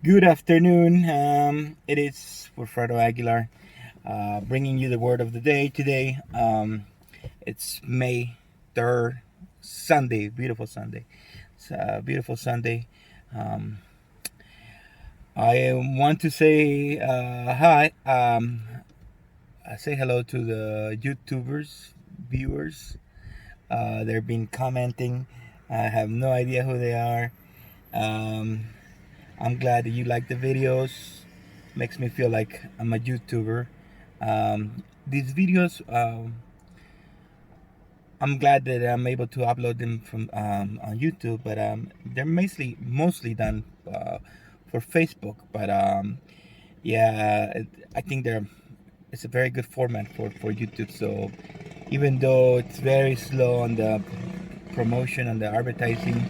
Good afternoon. It is Wilfredo Aguilar, bringing you the word of the day today. It's May 3rd, Sunday, beautiful Sunday. It's a beautiful Sunday. Um, I want to say hi. I say hello to the YouTubers, viewers. They've been commenting. I have no idea who they are. Um, I'm glad that you like the videos. Makes me feel like I'm a YouTuber. These videos, I'm glad that I'm able to upload them from on YouTube, but they're mostly done for Facebook. But yeah, I think it's a very good format for YouTube. So even though it's very slow on the promotion and the advertising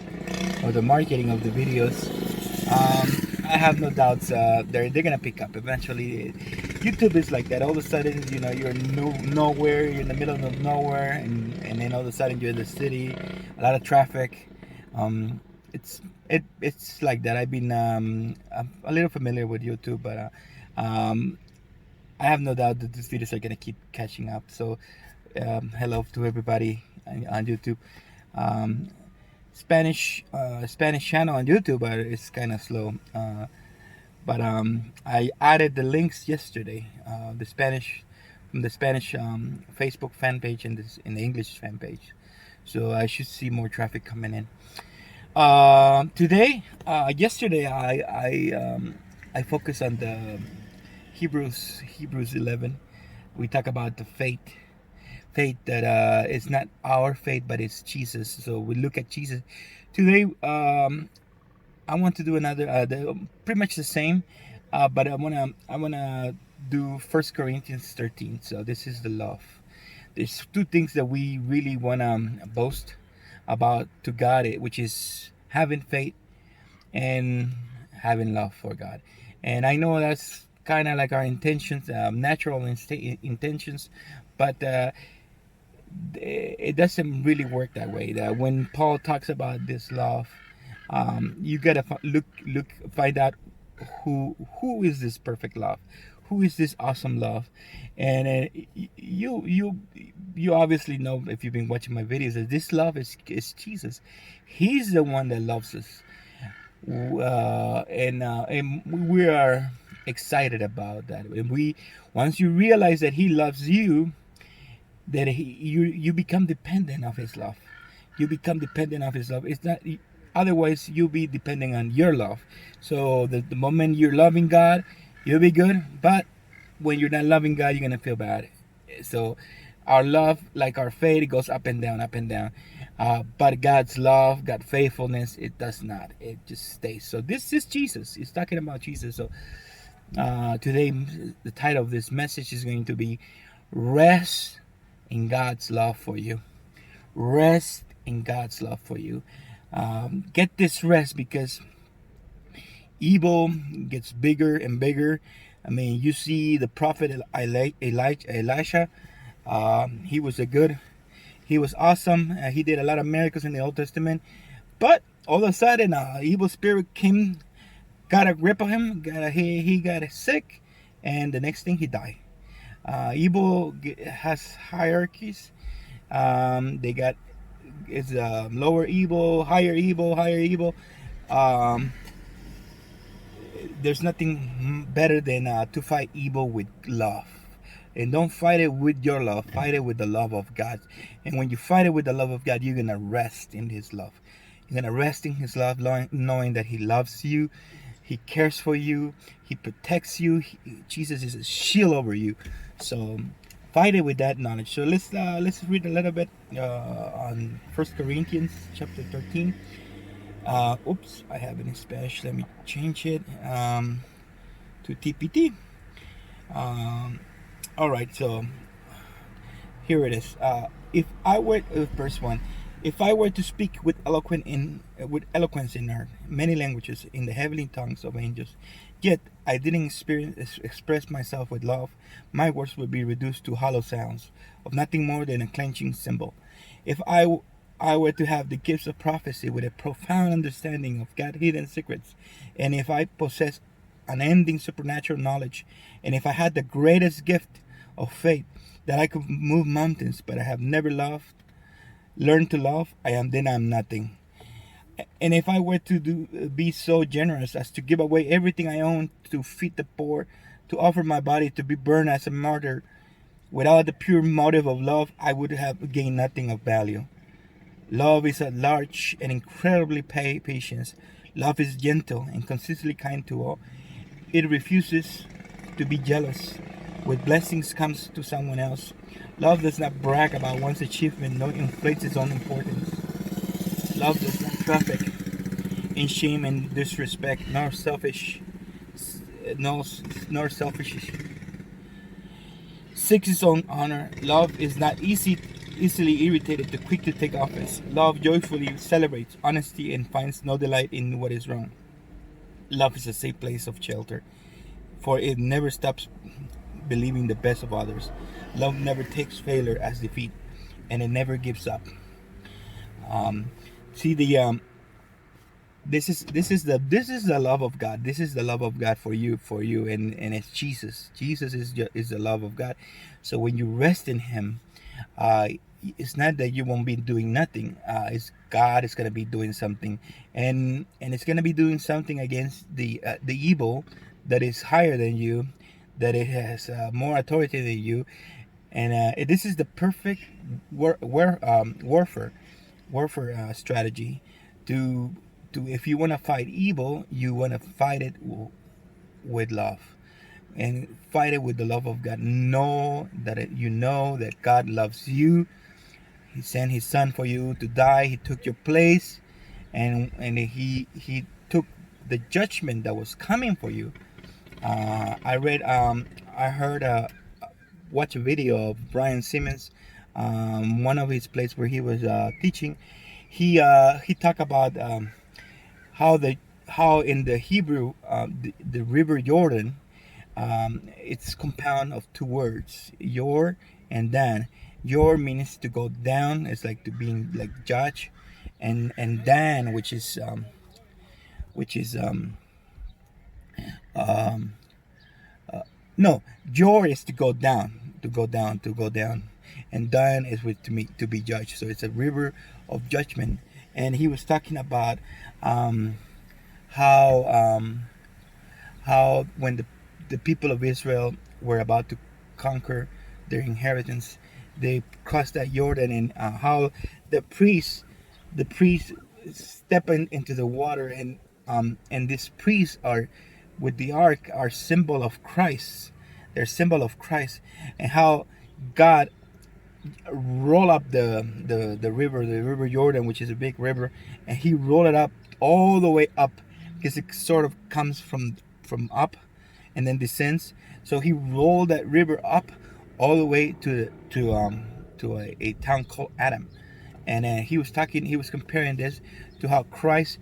or the marketing of the videos, I have no doubts they're gonna pick up eventually. YouTube is like that. All of a sudden, you're nowhere, you're in the middle of nowhere, and then all of a sudden you're in the city, a lot of traffic. Um, it's it's like that. I'm a little familiar with YouTube, but I have no doubt that these videos are gonna keep catching up. So hello to everybody on YouTube. Um, Spanish channel on YouTube, but it's kind of slow. But I added the links yesterday. The Spanish from the Spanish Facebook fan page and this in the English fan page. So I should see more traffic coming in. Yesterday, I focused on the Hebrews 11. We talk about the faith that it's not our faith, but it's Jesus. So we look at Jesus today. I want to do another, pretty much the same, but I wanna do First Corinthians 13. So this is the love. There's two things that we really wanna boast about to God, which is having faith and having love for God. And I know that's kind of like our intentions, natural intentions, but it doesn't really work that way. That when Paul talks about this love, you gotta find out who is this perfect love, who is this awesome love, and you obviously know if you've been watching my videos that this love is Jesus. He's the one that loves us, and we are excited about that. And we once you realize that He loves you, that you become dependent of His love. You become dependent of His love. It's not otherwise you'll be depending on your love. So the moment you're loving God, you'll be good. But when you're not loving God, you're gonna feel bad. So our love, like our faith, it goes up and down, up and down. But God's love, God's faithfulness, it does not. It just stays. So this is Jesus. It's talking about Jesus. So today, the title of this message is going to be "Rest in God's Love for You." Rest in God's love for you. Get this rest because evil gets bigger and bigger. I mean, you see the prophet Elisha. He was awesome. He did a lot of miracles in the Old Testament. But all of a sudden, evil spirit came, got a grip of him. He got sick, and the next thing he died. Evil has hierarchies. They got it's lower evil, higher evil, higher evil. Um, there's nothing better than to fight evil with love. And don't fight it with your love, fight it with the love of God. And when you fight it with the love of God, you're going to rest in His love. You're going to rest in His love, knowing that He loves you, He cares for you, He protects you. Jesus is a shield over you. So fight it with that knowledge. So let's read a little bit on First Corinthians chapter 13. Oops, I have it in Spanish. Let me change it to TPT. Um, all right, so here it is. If I were verse 1, if I were to speak with eloquence in her many languages in the heavenly tongues of angels, yet I didn't express myself with love, my words would be reduced to hollow sounds of nothing more than a clenching cymbal. If I I were to have the gifts of prophecy with a profound understanding of God's hidden secrets, and if I possess unending supernatural knowledge, and if I had the greatest gift of faith that I could move mountains, but I have never learned to love, then I'm nothing. And if I were to be so generous as to give away everything I own to feed the poor, to offer my body to be burned as a martyr, without the pure motive of love, I would have gained nothing of value. Love is at large and incredibly patient. Love is gentle and consistently kind to all. It refuses to be jealous when blessings comes to someone else. Love does not brag about one's achievement, nor inflates its own importance. Love does not traffic in shame and disrespect, nor selfish seeks its own honor. Love is not easily irritated, too quick to take offense. Love joyfully celebrates honesty and finds no delight in what is wrong. Love is a safe place of shelter, for it never stops believing the best of others. Love never takes failure as defeat, and it never gives up. See the this is the love of God. This is the love of God for you, and it's Jesus. Jesus is the love of God. So when you rest in Him, it's not that you won't be doing nothing. It's God is going to be doing something, and it's going to be doing something against the evil that is higher than you, that it has more authority than you, and this is the perfect warfare strategy to if you want to fight evil, you want to fight it with love, and fight it with the love of God. Know that God loves you. He sent His Son for you to die. He took your place, and he took the judgment that was coming for you. I heard watch a video of Brian Simmons, one of his places where he was teaching. He talked about how in the Hebrew the river Jordan, it's compound of two words, yor and dan. Yor means to go down, it's like to being like judge, and dan, which is um, no, yor is to go down, and dan is with to be judged. So it's a river of judgment. And he was talking about how when the people of Israel were about to conquer their inheritance, they crossed that Jordan, and how the priests step into the water, and these priests are with the ark are symbol of Christ. They're symbol of Christ, and how God roll up the river Jordan, which is a big river, and He rolled it up all the way up, because it sort of comes from up and then descends. So He rolled that river up all the way to a town called Adam, and he was comparing this to how Christ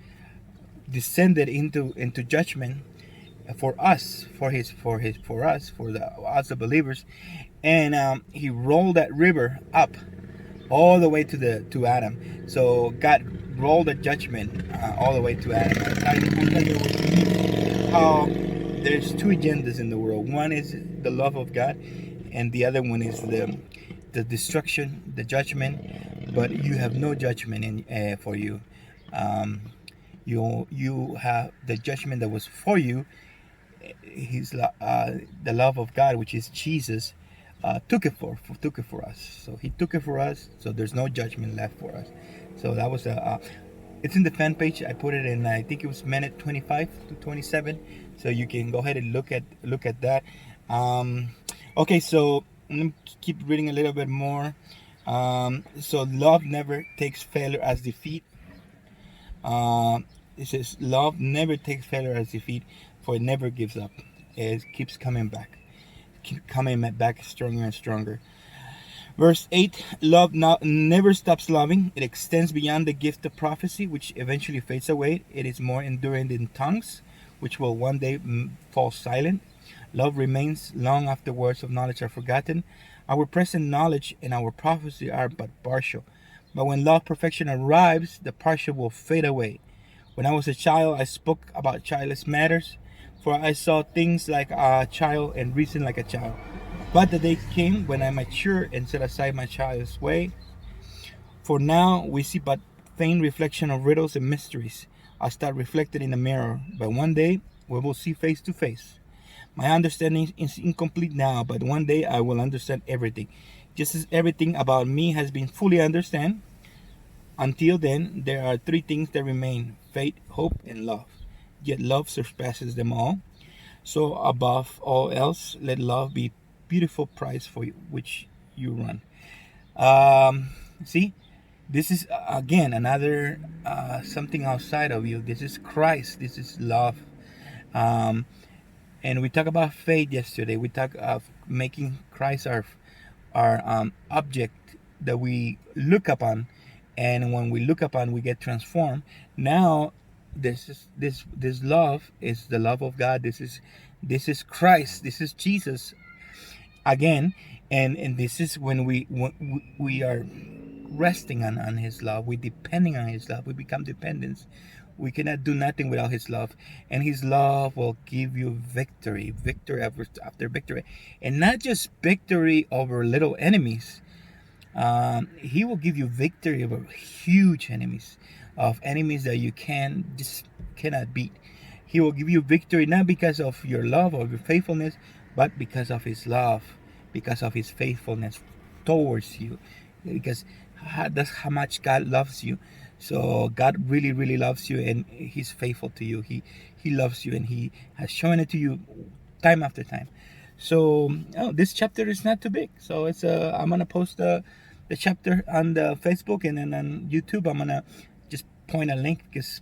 descended into judgment for us, for us the believers, and He rolled that river up all the way to Adam. So God rolled the judgment all the way to Adam. How there's two agendas in the world. One is the love of God, and the other one is the destruction, the judgment. But you have no judgment for you. You have the judgment that was for you. The love of God, which is Jesus, took it for us. So He took it for us. So there's no judgment left for us. So that was it's in the fan page. I put it in. I think it was minute 25 to 27. So you can go ahead and look at that. Okay, so let me keep reading a little bit more. So love never takes failure as defeat. It says love never takes failure as defeat, for it never gives up. It keeps coming back stronger and stronger. Verse 8, love never stops loving. It extends beyond the gift of prophecy, which eventually fades away. It is more enduring than tongues, which will one day fall silent. Love remains long after words of knowledge are forgotten. Our present knowledge and our prophecy are but partial, But when love perfection arrives, the partial will fade away. When I was a child, I spoke about childless matters, for I saw things like a child and reasoned like a child. But the day came when I matured and set aside my child's way. For now we see but faint reflection of riddles and mysteries, as that reflected in a mirror. But one day we will see face to face. My understanding is incomplete now, but one day I will understand everything. Just as everything about me has been fully understood, until then there are three things that remain: faith, hope, and love. Yet love surpasses them all. So above all else, let love be beautiful prize for which you run. See, this is again another something outside of you. This is Christ. This is love. Um, and we talked about faith yesterday. We talked of making Christ our object that we look upon, and when we look upon, we get transformed. Now, this love is the love of God. This is Christ. This is Jesus again, and this is when we are resting on His love. We depending on His love. We become dependents. We cannot do nothing without His love, and His love will give you victory, victory after victory, and not just victory over little enemies. He will give you victory over huge enemies, of enemies that you just cannot beat. He will give you victory not because of your love or your faithfulness, but because of His love, because of His faithfulness towards you, because that's how much God loves you. So God really, really loves you, and He's faithful to you. He loves you, and He has shown it to you time after time. So this chapter is not too big. So it's I'm gonna post the chapter on the Facebook, and then on YouTube I'm gonna just point a link, because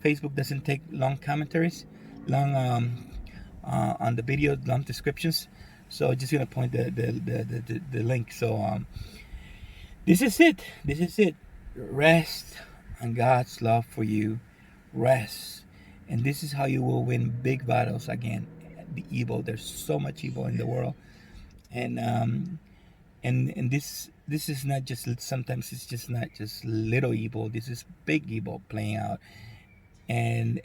Facebook doesn't take long commentaries, long on the video, long descriptions. So just gonna point the link. So this is it. This is it. Rest on God's love for you. Rest. And this is how you will win big battles again. The evil. There's so much evil in the world. And this is not just, sometimes it's just not just little evil. This is big evil playing out. And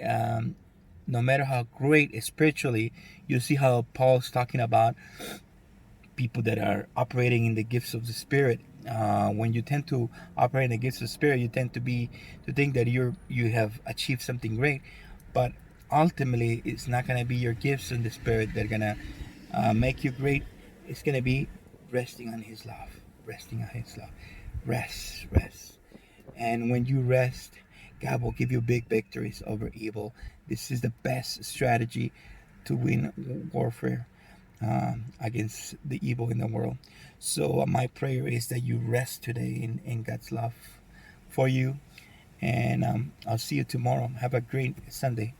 no matter how great spiritually, you see how Paul's talking about people that are operating in the gifts of the Spirit. When you tend to operate in the gifts of the Spirit, you tend to think that you have achieved something great, but ultimately, it's not gonna be your gifts in the Spirit that are gonna make you great. It's gonna be resting on His love, resting on His love, rest. And when you rest, God will give you big victories over evil. This is the best strategy to win warfare against the evil in the world. So my prayer is that you rest today in God's love for you. And I'll see you tomorrow. Have a great Sunday.